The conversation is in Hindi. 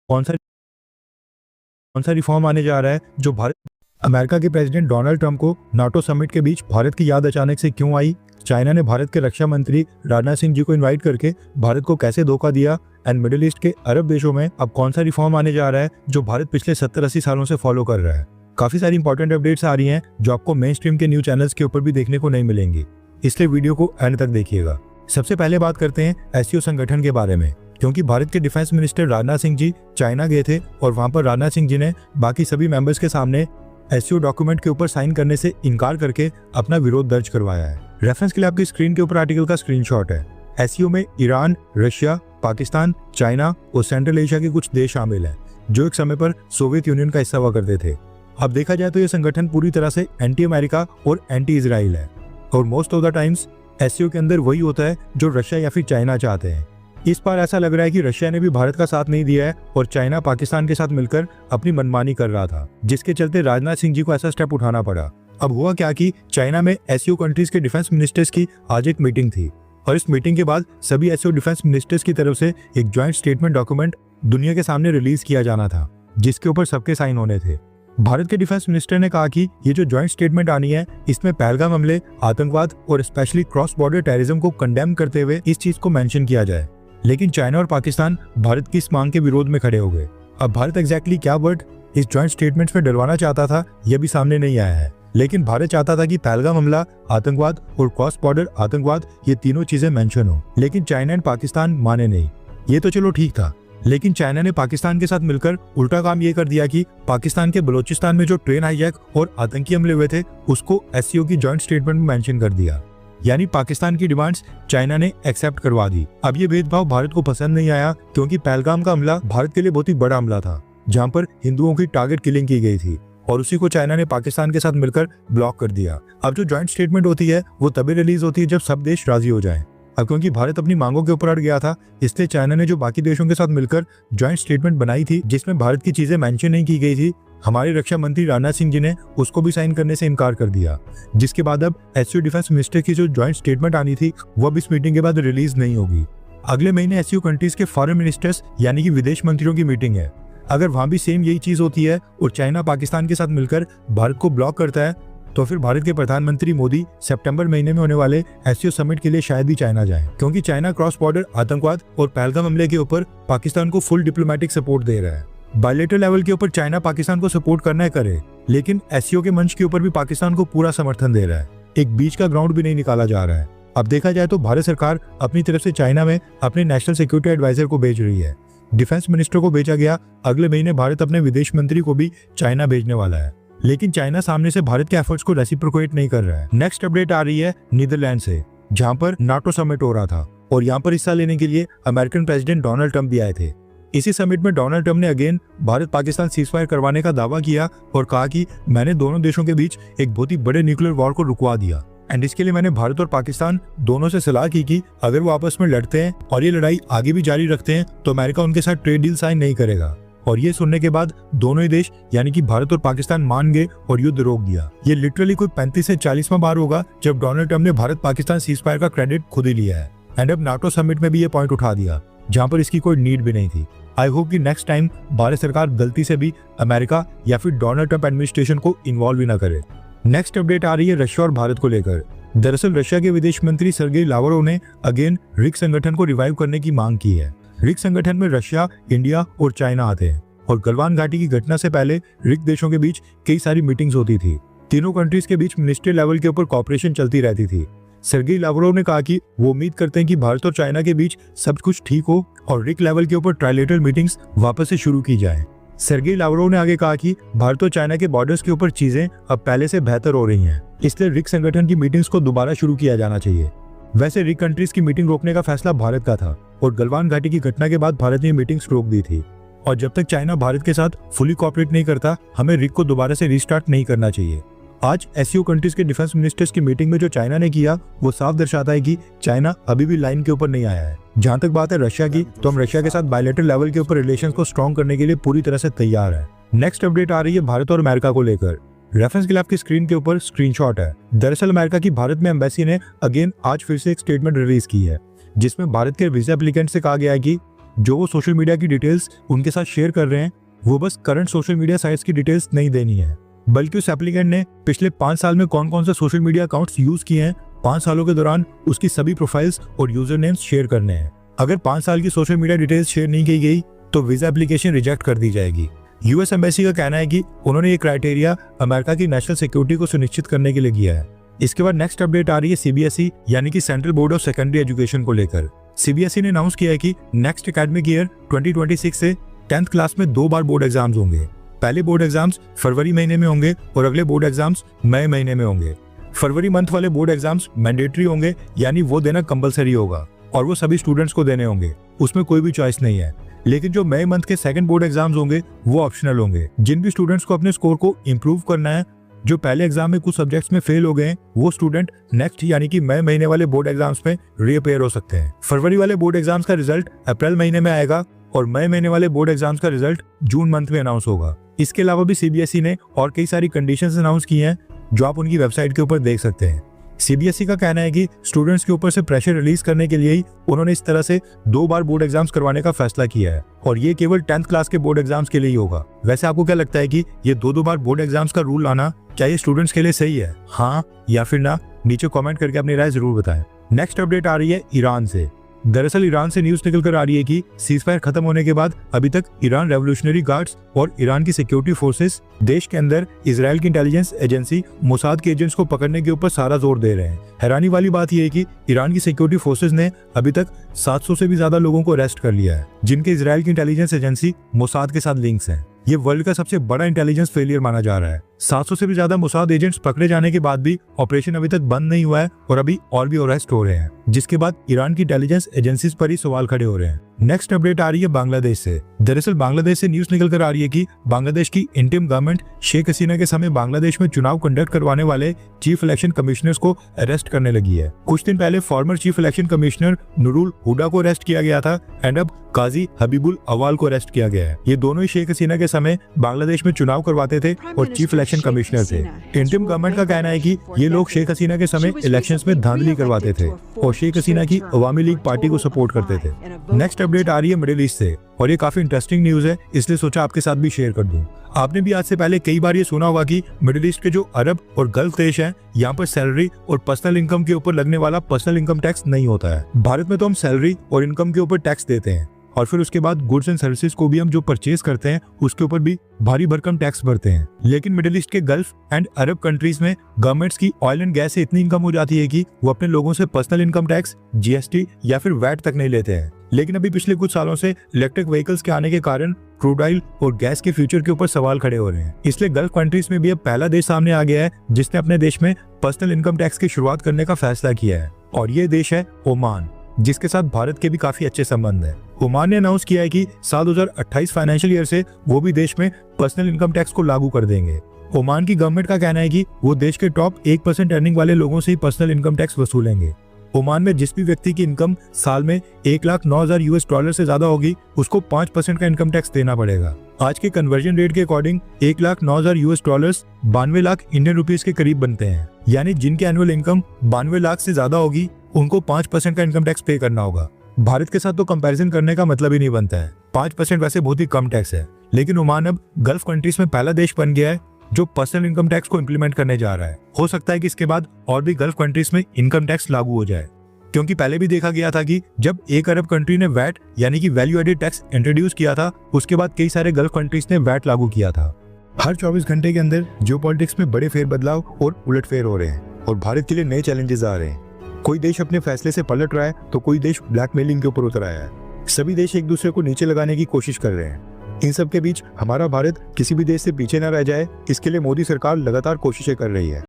कौन सा रिफॉर्म आने जा रहा है जो भारत। अमेरिका के प्रेसिडेंट डोनाल्ड ट्रंप को नाटो समिट के बीच भारत की याद अचानक से क्यों आई, चाइना ने भारत के रक्षा मंत्री राजनाथ सिंह जी को इनवाइट करके भारत को कैसे धोखा दिया, एंड मिडिल ईस्ट के अरब देशों में अब कौन सा रिफॉर्म आने जा रहा है जो भारत पिछले 70-80 सालों से फॉलो कर रहा है। काफी सारी इंपॉर्टेंट अपडेट्स आ रही हैं जो आपको मेन स्ट्रीम के न्यूज चैनल्स के ऊपर भी देखने को नहीं मिलेंगी, इसलिए वीडियो को एंड तक देखिएगा। सबसे पहले बात करते हैं एससीओ संगठन के बारे में, क्योंकि भारत के defence minister Rajnath Singh ji China गए थे और वहां पर राजनाथ सिंह जी ने बाकी सभी मेंबर्स के सामने एससीओ डॉक्यूमेंट के ऊपर साइन करने से इनकार करके अपना विरोध दर्ज करवाया है। रेफरेंस के लिए आपकी स्क्रीन के ऊपर आर्टिकल का स्क्रीनशॉट है। एससीओ में ईरान, रशिया, पाकिस्तान, चाइना और सेंट्रल एशिया के कुछ देश शामिल हैं जो एक समय पर सोवियत यूनियन का हिस्सा हुआ करते थे। अब देखा जाए तो यह संगठन पूरी तरह से एंटी अमेरिका और एंटी इजराइल है और most of the times SCO के अंदर वही होता है जो रशिया या फिर चाइना चाहते हैं। इस बार ऐसा लग रहा है कि रशिया ने भी भारत का साथ नहीं दिया है और चाइना पाकिस्तान के साथ मिलकर अपनी मनमानी कर रहा था, जिसके चलते राजनाथ सिंह जी को ऐसा स्टेप उठाना पड़ा। अब हुआ क्या कि चाइना में एससीओ कंट्रीज के डिफेंस मिनिस्टर्स की आज एक मीटिंग थी और इस मीटिंग के बाद सभी एससीओ डिफेंस मिनिस्टर्स की तरफ से एक ज्वाइंट स्टेटमेंट डॉक्यूमेंट दुनिया के सामने रिलीज किया जाना था, जिसके ऊपर सबके साइन होने थे। भारत के डिफेंस मिनिस्टर ने कहा कि ये जो ज्वाइंट स्टेटमेंट आनी है इसमें पहलगाम हमले, आतंकवाद और स्पेशली क्रॉस बॉर्डर टेररिज्म को कंडेम करते हुए इस चीज को मेंशन किया जाए। लेकिन चाइना और पाकिस्तान भारत की इस मांग के विरोध में खड़े हो गए। अब भारत एग्जैक्टली क्या वर्ड इस ज्वाइंट स्टेटमेंट में डलवाना चाहता था यह भी सामने नहीं आया है, लेकिन भारत चाहता था कि पहलगाम हमला, आतंकवाद और क्रॉस बॉर्डर आतंकवाद ये तीनों चीजें मेंशन हो, लेकिन चाइना एंड पाकिस्तान माने नहीं। ये तो चलो ठीक था, लेकिन चाइना ने पाकिस्तान के साथ मिलकर उल्टा काम ये कर दिया कि पाकिस्तान के बलोचिस्तान में जो ट्रेन हाईजैक और आतंकी हमले हुए थे उसको एससीओ की ज्वाइंट स्टेटमेंट में मेंशन कर दिया, यानी पाकिस्तान की डिमांड्स चाइना ने एक्सेप्ट करवा दी। अब ये भेदभाव भारत को पसंद नहीं आया, क्योंकि पहलगाम का हमला भारत के लिए बहुत ही बड़ा हमला था जहां पर हिंदुओं की टारगेट किलिंग की गई थी और उसी को चाइना ने पाकिस्तान के साथ मिलकर ब्लॉक कर दिया। अब जो ज्वाइंट स्टेटमेंट होती है वो तभी रिलीज होती है जब सब देश राजी हो जाएं। अब क्योंकि भारत अपनी मांगों के ऊपर अड़ गया था, इसलिए चाइना ने जो बाकी देशों के साथ मिलकर ज्वाइंट स्टेटमेंट बनाई थी जिसमें भारत की चीजें मेंशन नहीं की गई थी, हमारे रक्षा मंत्री राजनाथ सिंह जी ने उसको भी साइन करने से इनकार कर दिया, जिसके बाद अब एससीओ डिफेंस मिनिस्टर की जो ज्वाइंट स्टेटमेंट आनी थी वो अब इस मीटिंग के बाद रिलीज नहीं होगी। अगले महीने एससीओ कंट्रीज के फॉरेन मिनिस्टर्स यानी कि विदेश मंत्रियों की मीटिंग है। अगर वहां भी सेम यही चीज होती है और चाइना पाकिस्तान के साथ मिलकर भारत को ब्लॉक करता है तो फिर भारत के प्रधानमंत्री मोदी सितंबर महीने में होने वाले एससीओ समिट के लिए शायद ही चाइना जाएं, क्योंकि चाइना क्रॉस बॉर्डर आतंकवाद और पहलगाम हमले के ऊपर पाकिस्तान को फुल डिप्लोमेटिक सपोर्ट दे रहा है। बायलैटरल लेवल के ऊपर चाइना पाकिस्तान को सपोर्ट करना है करे, लेकिन एससीओ के मंच के ऊपर भी पाकिस्तान को पूरा समर्थन दे रहा है। एक बीच का ग्राउंड भी नहीं निकाला जा रहा है। अब देखा जाए तो भारत सरकार अपनी तरफ से चाइना में अपने नेशनल सिक्योरिटी एडवाइजर को भेज रही है। डिफेंस मिनिस्टर को भेजा गया, अगले महीने भारत अपने विदेश मंत्री को भी चाइना भेजने वाला है, लेकिन चाइना सामने से भारत के एफर्ट्स को रेसिप्रोकेट नहीं कर रहा है। नेक्स्ट अपडेट आ रही है नीदरलैंड से, जहां पर नाटो समिट हो रहा था और यहां पर हिस्सा लेने के लिए अमेरिकन प्रेसिडेंट डोनाल्ड ट्रंप भी आए थे। इसी समिट में डोनाल्ड ट्रंप ने अगेन भारत पाकिस्तान सीजफायर करवाने का दावा किया और कहा कि मैंने दोनों देशों के बीच एक बहुत ही बड़े न्यूक्लियर वॉर को रुकवा दिया, एंड इसके लिए मैंने भारत और पाकिस्तान दोनों से सलाह की कि अगर वो आपस में लड़ते हैं और ये लड़ाई आगे भी जारी रखते हैं तो अमेरिका उनके साथ ट्रेड डील साइन नहीं करेगा। और ये सुनने के बाद दोनों ही देश यानी कि भारत और पाकिस्तान मान गए और युद्ध रोक दिया। ये लिटरली कोई 35 से 40वां बार होगा जब डोनाल्ड ट्रंप ने भारत पाकिस्तान सीजफायर का क्रेडिट खुद ही लिया है, एंड अब नाटो समिट में भी ये पॉइंट उठा दिया जहां पर इसकी कोई नीड भी नहीं थी। आई होप कि नेक्स्ट टाइम भारत सरकार गलती से भी अमेरिका या फिर डोनाल्ड ट्रंप एडमिनिस्ट्रेशन को इन्वॉल्व ही ना करे। नेक्स्ट अपडेट आ रही है रशिया और भारत को लेकर। दरअसल रशिया के विदेश मंत्री सर्गेई लावरोव ने अगेन रिक संगठन को रिवाइव करने की मांग की है। रिक संगठन में रशिया, इंडिया और चाइना आते हैं और गलवान घाटी की घटना से पहले रिक देशों के बीच कई सारी मीटिंग्स होती थी। तीनों कंट्रीज के बीच मिनिस्ट्री लेवल के ऊपर कॉपरेशन चलती रहती थी। सर्गेई लावरोव ने कहा कि वो उम्मीद करते हैं कि भारत और चाइना के बीच सब कुछ ठीक हो और रिक लेवल के ऊपर ट्राइलेटरल मीटिंग्स वापस से शुरू की जाए। सर्गेई लावरोव ने आगे कहा कि भारत और चाइना के बॉर्डर्स के ऊपर चीजें अब पहले से बेहतर हो रही हैं, इसलिए रिक संगठन की मीटिंग्स को दोबारा शुरू किया जाना चाहिए। वैसे रिक कंट्रीज की मीटिंग रोकने का फैसला भारत का था और गलवान घाटी की घटना के बाद भारत ने मीटिंग्स रोक दी थी, और जब तक चाइना भारत के साथ फुली कोऑपरेट नहीं करता हमें रिक को दोबारा से रिस्टार्ट नहीं करना चाहिए। आज एससीओ कंट्रीज के डिफेंस मिनिस्टर्स की मीटिंग में जो चाइना ने किया वो साफ दर्शाता है कि चाइना अभी भी लाइन के ऊपर नहीं आया है। जहां तक बात है रशिया की, तो हम रशिया के साथ बायलैटरल लेवल के ऊपर रिलेशंस को स्ट्रॉन्ग करने के लिए पूरी तरह से तैयार है। नेक्स्ट अपडेट आ रही है भारत और अमेरिका को लेकर। रेफरेंस के लिए आपकी स्क्रीन के ऊपर स्क्रीनशॉट है। दरअसल अमेरिका की भारत में एम्बेसी ने अगेन आज फिर से एक स्टेटमेंट रिलीज की है, जिसमें भारत के वीजा एप्लीकेंट से कहा गया है कि जो वो सोशल मीडिया की डिटेल्स उनके साथ शेयर कर रहे हैं वो बस करंट सोशल मीडिया साइट्स की डिटेल्स नहीं देनी है, बल्कि उस एप्लीकेंट ने पिछले 5 साल में कौन कौन से सोशल मीडिया अकाउंट्स यूज किए हैं, 5 सालों के दौरान उसकी सभी प्रोफाइल्स और यूजर नेम्स शेयर करने हैं। अगर 5 साल की सोशल मीडिया डिटेल्स शेयर नहीं की गई तो वीजा एप्लीकेशन रिजेक्ट कर दी जाएगी। यूएस एम्बेसी का कहना है कि उन्होंने ये क्राइटेरिया अमेरिका की नेशनल सिक्योरिटी को सुनिश्चित करने के लिए किया है। इसके बाद नेक्स्ट अपडेट आ रही है सीबीएसई यानी कि central board of secondary education को लेकर। सीबीएसई ने अनाउंस किया है कि नेक्स्ट एकेडमिक ईयर 2026 से 10th क्लास में 2 बार बोर्ड एग्जाम्स होंगे। पहले बोर्ड एग्जाम्स फरवरी महीने में होंगे और अगले बोर्ड एग्जाम्स मई महीने में होंगे। फरवरी मंथ वाले बोर्ड एग्जाम्स मैंडेटरी होंगे यानी वो देना कंपलसरी होगा और वो सभी स्टूडेंट्स को देने होंगे, उसमें कोई भी चॉइस नहीं है। लेकिन जो मई मंथ के सेकंड बोर्ड एग्जाम्स होंगे वो ऑप्शनल होंगे। जिन भी स्टूडेंट्स को अपने स्कोर को इम्प्रूव करना है, जो पहले एग्जाम में कुछ सब्जेक्ट्स में फेल हो गए हैं, वो स्टूडेंट नेक्स्ट यानी कि मई महीने वाले बोर्ड एग्जाम्स में रीअपेयर हो सकते हैं। फरवरी वाले बोर्ड एग्जाम्स का रिजल्ट अप्रैल महीने में आएगा और मई महीने वाले बोर्ड एग्जाम्स का रिजल्ट जून मंथ में अनाउंस होगा। इसके अलावा भी सीबीएसई ने और कई सारी कंडीशंस अनाउंस की हैं जो आप उनकी वेबसाइट के ऊपर देख सकते हैं। सीबीएसई का कहना है कि स्टूडेंट्स के ऊपर से प्रेशर रिलीज करने के लिए ही उन्होंने इस तरह से 2 बार बोर्ड एग्जाम्स करवाने का फैसला किया है और ये केवल 10th क्लास के बोर्ड एग्जाम्स के लिए ही होगा। वैसे आपको क्या लगता है कि ये 2 बार बोर्ड एग्जाम्स का रूल लाना क्या ये स्टूडेंट्स के लिए सही है? हाँ या फिर ना, नीचे कमेंट करके अपनी राय जरूर बताएं। नेक्स्ट अपडेट आ रही है ईरान से। दरअसल ईरान से न्यूज निकल कर आ रही है कि सीजफायर खत्म होने के बाद अभी तक ईरान रेवोल्यूशनरी गार्ड्स और ईरान की सिक्योरिटी फोर्सेस देश के अंदर इजराइल की इंटेलिजेंस एजेंसी मोसाद के एजेंट्स को पकड़ने के ऊपर सारा जोर दे रहे हैं। हैरानी वाली बात यह है कि ईरान की सिक्योरिटी फोर्सेस ने अभी तक 700 से भी ज्यादा लोगों को अरेस्ट कर लिया है जिनके इजराइल की इंटेलिजेंस एजेंसी मोसाद के साथ लिंक्स हैं। ये वर्ल्ड का सबसे बड़ा इंटेलिजेंस फेलियर माना जा रहा है। 700 से भी ज्यादा मोसाद एजेंट्स पकड़े जाने के बाद भी ऑपरेशन अभी तक बंद नहीं हुआ है और अभी और भी अरेस्ट हो रहे हैं, जिसके बाद ईरान की इंटेलिजेंस एजेंसीज पर ही सवाल खड़े हो रहे हैं। नेक्स्ट अपडेट आ रही है बांग्लादेश से। दरअसल बांग्लादेश से न्यूज निकल कर आ रही है कि बांग्लादेश की इंटीम गवर्नमेंट शेख हसीना के समय बांग्लादेश में चुनाव कंडक्ट करवाने वाले चीफ इलेक्शन कमिश्नर्स को अरेस्ट करने लगी है। कुछ दिन पहले former chief election commissioner Nurul Huda को अरेस्ट किया गया था एंड अब काजी हबीबुल अवाल को अरेस्ट किया गया है। ये दोनों ही शेख हसीना के समय बांग्लादेश में चुनाव करवाते थे और चीफ इलेक्शन कमिश्नर थे। इंटीम गवर्नमेंट का कहना है कि ये लोग शेख हसीना के समय इलेक्शंस में धांधली करवाते थे और शेख हसीना की अवामी लीग पार्टी को सपोर्ट करते थे। नेक्स्ट अपडेट आ रही है मिडिल ईस्ट से और ये काफी इंटरेस्टिंग न्यूज है, इसलिए सोचा आपके साथ भी शेयर कर दूं। आपने भी आज से पहले कई बार ये सुना होगा कि मिडिल ईस्ट के जो अरब और गल्फ देश हैं, यहाँ पर सैलरी और पर्सनल इनकम के ऊपर लगने वाला पर्सनल इनकम टैक्स नहीं होता है। भारत में तो हम सैलरी और इनकम के ऊपर टैक्स देते हैं और फिर उसके बाद गुड्स एंड सर्विसेज को भी हम जो परचेज करते हैं उसके ऊपर भी भारी भरकम टैक्स भरते हैं। लेकिन मिडिल ईस्ट के गल्फ एंड अरब कंट्रीज में गवर्नमेंट्स की ऑयल एंड गैस से इतनी इनकम हो जाती है कि वो अपने लोगों से पर्सनल इनकम टैक्स, जीएसटी या फिर वैट तक नहीं लेते हैं। लेकिन अभी पिछले कुछ सालों से इलेक्ट्रिक व्हीकल्स के आने के कारण क्रूड ऑयल और गैस के फ्यूचर के ऊपर सवाल खड़े हो रहे हैं। इसलिए गल्फ कंट्रीज में भी अब पहला देश सामने आ गया है जिसने अपने देश में पर्सनल इनकम टैक्स की शुरुआत करने का फैसला किया है और ये देश है ओमान, जिसके साथ भारत के भी काफी अच्छे संबंध हैं। ओमान ने अनाउंस किया है कि साल 2028 फाइनेंशियल ईयर से वो भी देश में पर्सनल इनकम टैक्स को लागू कर देंगे। ओमान की गवर्नमेंट का कहना है कि वो देश के टॉप 1% अर्निंग वाले लोगों से ही पर्सनल इनकम टैक्स वसूलेंगे। ओमान में जिस भी व्यक्ति की इनकम साल में $1,09,000 से ज्यादा होगी उसको 5% का इनकम टैक्स देना पड़ेगा। आज के कन्वर्जन रेट के अकॉर्डिंग $1,09,000 92 लाख इंडियन रुपीस के करीब बनते हैं। यानी जिनकी एनुअल इनकम 92 लाख से ज्यादा होगी उनको 5% का इनकम टैक्स पे करना होगा। भारत के साथ तो कंपैरिजन करने का मतलब ही नहीं बनता है। 5% वैसे बहुत ही कम टैक्स है, लेकिन ओमान अब गल्फ कंट्रीज में पहला देश बन गया है जो पर्सनल इनकम टैक्स को इम्प्लीमेंट करने जा रहा है। हो सकता है कि इसके बाद और भी गल्फ कंट्रीज में इनकम टैक्स लागू हो जाए, क्योंकि पहले भी देखा गया था कि जब एक अरब कंट्री ने वैट यानी कि वैल्यू एडेड टैक्स इंट्रोड्यूस किया था उसके बाद कई सारे गल्फ कंट्रीज ने वैट लागू किया था। हर 24 घंटे के अंदर जियोपॉलिटिक्स में बड़े फेरबदलाव और उलटफेर हो रहे हैं और भारत के लिए नए चैलेंजेस आ रहे हैं। कोई देश अपने फैसले से पलट रहा है तो कोई देश ब्लैकमेलिंग के ऊपर उतर आया है। सभी देश एक दूसरे को नीचे लगाने की कोशिश कर रहे हैं। इन सब के बीच हमारा भारत किसी भी देश से पीछे न रह जाए, इसके लिए मोदी सरकार लगातार कोशिशें कर रही है।